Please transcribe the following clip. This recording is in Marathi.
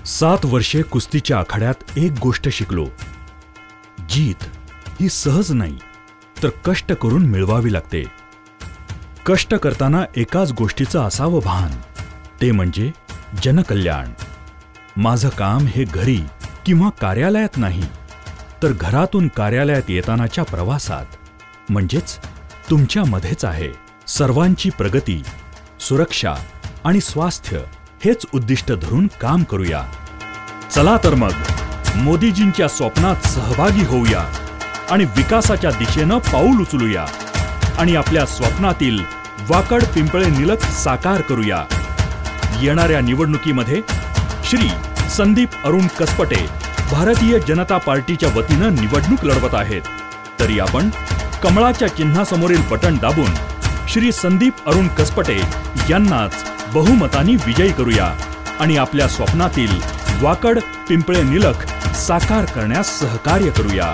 7 वर्षे कुस्तीच्या आखाड्यात एक गोष्ट शिकलो. जीत ही सहज नाही, तर कष्ट करून मिळवावी लागते. कष्ट करताना एकाच गोष्टीचं असावं भान, ते म्हणजे जनकल्याण. माझं काम हे घरी किंवा कार्यालयात नाही, तर घरातून कार्यालयात येतानाच्या प्रवासात, म्हणजेच तुमच्यामध्येच आहे. सर्वांची प्रगती, सुरक्षा आणि स्वास्थ्य हेच उद्दिष्ट धरून काम करूया. चला तर मग मोदीजींच्या स्वप्नात सहभागी होऊया आणि विकासाच्या दिशेनं पाऊल उचलूया आणि आपल्या स्वप्नातील वाकड पिंपळे निलख साकार करूया. येणाऱ्या निवडणुकीमध्ये श्री संदीप अरुण कसपटे भारतीय जनता पार्टीच्या वतीनं निवडणूक लढवत आहेत. तरी आपण कमळाच्या चिन्हासमोरील बटन दाबून श्री संदीप अरुण कसपटे यांनाच बहुमतानी विजयी करूया आणि आपल्या स्वप्नातील वाकड पिंपळे निलख साकार करण्यास सहकार्य करूया.